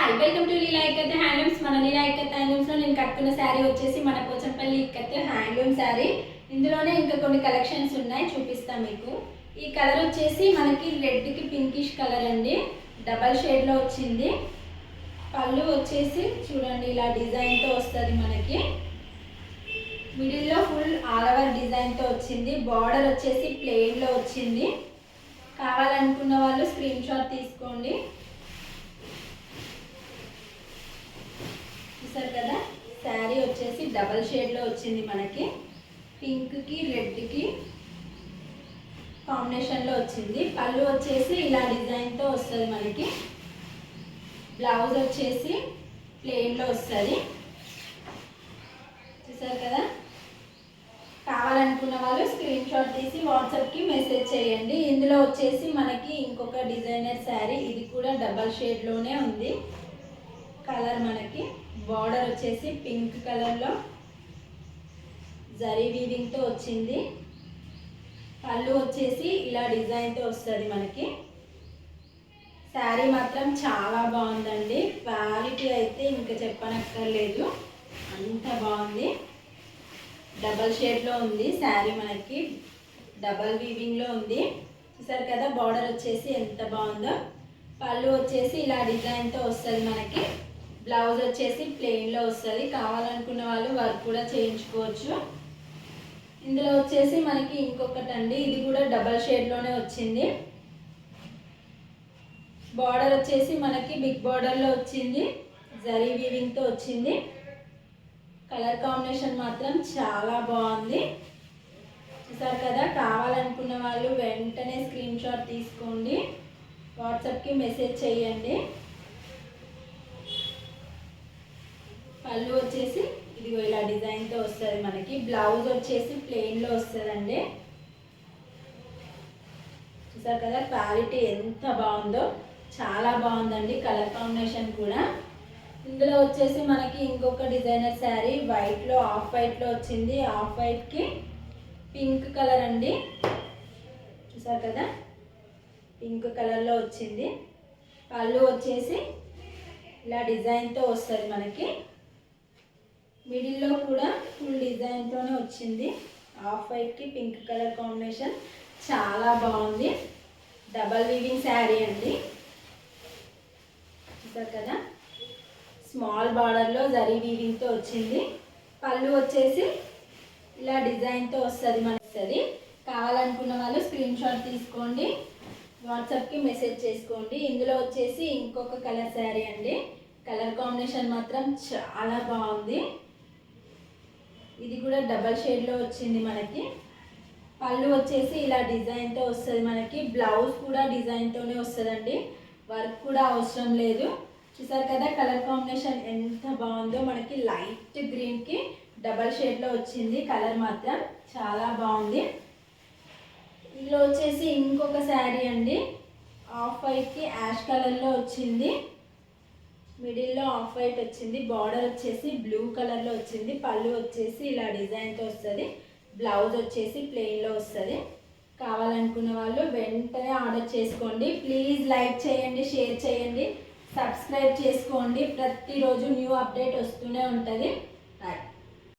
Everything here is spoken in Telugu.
Hi welcome to Leela ikat handlooms. మన లీలా ఇక్కత్ హ్యాండ్లూమ్స్లో నేను కట్టుకున్న శారీ వచ్చేసి మన పోచంపల్లి ఇక్కత్ హ్యాండ్లూమ్ శారీ. ఇందులోనే ఇంకా కొన్ని కలెక్షన్స్ ఉన్నాయి, చూపిస్తాను మీకు. ఈ కలర్ వచ్చేసి మనకి రెడ్కి పింకిష్ కలర్ అండి, డబల్ షేడ్లో వచ్చింది. పళ్ళు వచ్చేసి చూడండి ఇలా డిజైన్తో వస్తుంది మనకి. మిడిల్లో ఫుల్ ఆల్ ఓవర్ డిజైన్తో వచ్చింది. బార్డర్ వచ్చేసి ప్లెయిన్లో వచ్చింది. కావాలనుకున్న వాళ్ళు స్క్రీన్ షాట్ తీసుకోండి. చూసారు కదా, శారీ వచ్చేసి డబల్ షేడ్లో వచ్చింది మనకి. పింక్కి రెడ్కి కాంబినేషన్లో వచ్చింది. పళ్ళు వచ్చేసి ఇలా డిజైన్తో వస్తుంది మనకి. బ్లౌజ్ వచ్చేసి ప్లెయిన్లో వస్తుంది. చూసారు కదా, కావాలనుకున్న వాళ్ళు స్క్రీన్ షాట్ తీసి వాట్సాప్కి మెసేజ్ చేయండి. ఇందులో వచ్చేసి మనకి ఇంకొక డిజైనర్ శారీ, ఇది కూడా డబల్ షేడ్లోనే ఉంది. కలర్ మనకి బార్డర్ వచ్చేసి పింక్ కలర్లో జరీ వీవింగ్తో వచ్చింది. పళ్ళు వచ్చేసి ఇలా డిజైన్తో వస్తుంది మనకి. శారీ మాత్రం చాలా బాగుందండి. క్వాలిటీ అయితే ఇంకా చెప్పనక్కర్లేదు, అంత బాగుంది. డబల్ షేడ్లో ఉంది శారీ మనకి, డబల్ వీవింగ్లో ఉంది. చూసారు కదా, బార్డర్ వచ్చేసి ఎంత బాగుందో. పళ్ళు వచ్చేసి ఇలా డిజైన్తో వస్తుంది మనకి. బ్లౌజ్ వచ్చేసి ప్లెయిన్లో వస్తుంది. కావాలనుకున్న వాళ్ళు వర్క్ కూడా చేయించుకోవచ్చు. ఇందులో వచ్చేసి మనకి ఇంకొకటి అండి, ఇది కూడా డబల్ షేడ్లోనే వచ్చింది. బార్డర్ వచ్చేసి మనకి బిగ్ బార్డర్లో వచ్చింది, జరీ వీవింగ్తో వచ్చింది. కలర్ కాంబినేషన్ మాత్రం చాలా బాగుంది. చూసారు కదా, కావాలనుకున్న వాళ్ళు వెంటనే స్క్రీన్ షాట్ తీసుకోండి, వాట్సాప్కి మెసేజ్ చేయండి. పళ్ళు వచ్చేసి ఇదిగో ఇలా డిజైన్తో వస్తుంది మనకి. బ్లౌజ్ వచ్చేసి ప్లెయిన్లో వస్తుందండి. చూసారు కదా, క్వాలిటీ ఎంత బాగుందో, చాలా బాగుందండి. కలర్ కాంబినేషన్ కూడా. ఇందులో వచ్చేసి మనకి ఇంకొక డిజైనర్ శారీ, వైట్లో ఆఫ్ వైట్లో వచ్చింది. ఆఫ్ వైట్కి పింక్ కలర్ అండి. చూసారు కదా, పింక్ కలర్లో వచ్చింది. పళ్ళు వచ్చేసి ఇలా డిజైన్తో వస్తుంది మనకి. మిడిల్లో కూడా ఫుల్ డిజైన్తోనే వచ్చింది. ఆఫ్ వైట్కి పింక్ కలర్ కాంబినేషన్ చాలా బాగుంది. డబల్ వీవింగ్ శారీ అండి. చూసారు కదా, స్మాల్ బార్డర్లో జరీ వీవింగ్తో వచ్చింది. పళ్ళు వచ్చేసి ఇలా డిజైన్తో వస్తుంది మనకి. కావాలనుకున్న వాళ్ళు స్క్రీన్ షాట్ తీసుకోండి, వాట్సాప్కి మెసేజ్ చేసుకోండి. ఇందులో వచ్చేసి ఇంకొక కలర్ శారీ అండి. కలర్ కాంబినేషన్ మాత్రం చాలా బాగుంది. ఇది కూడా డబల్ షేడ్లో వచ్చింది మనకి. పళ్ళు వచ్చేసి ఇలా డిజైన్తో వస్తుంది మనకి. బ్లౌజ్ కూడా డిజైన్తోనే వస్తుందండి, వర్క్ కూడా అవసరం లేదు. చూసారు కదా, కలర్ కాంబినేషన్ ఎంత బాగుందో మనకి. లైట్ గ్రీన్కి డబల్ షేడ్లో వచ్చింది. కలర్ మాత్రం చాలా బాగుంది. ఇందులో వచ్చేసి ఇంకొక శారీ అండి, ఆఫ్ వైట్కి యాష్ కలర్లో వచ్చింది. మిడిల్లో ఆఫ్ వైట్ వచ్చింది. బార్డర్ వచ్చేసి బ్లూ కలర్లో వచ్చింది. పళ్ళు వచ్చేసి ఇలా డిజైన్తో వస్తుంది. బ్లౌజ్ వచ్చేసి ప్లెయిన్లో వస్తుంది. కావాలనుకున్న వాళ్ళు వెంటనే ఆర్డర్ చేసుకోండి. ప్లీజ్ లైక్ చేయండి, షేర్ చేయండి, సబ్స్క్రైబ్ చేసుకోండి. ప్రతిరోజు న్యూ అప్డేట్ వస్తూనే ఉంటుంది.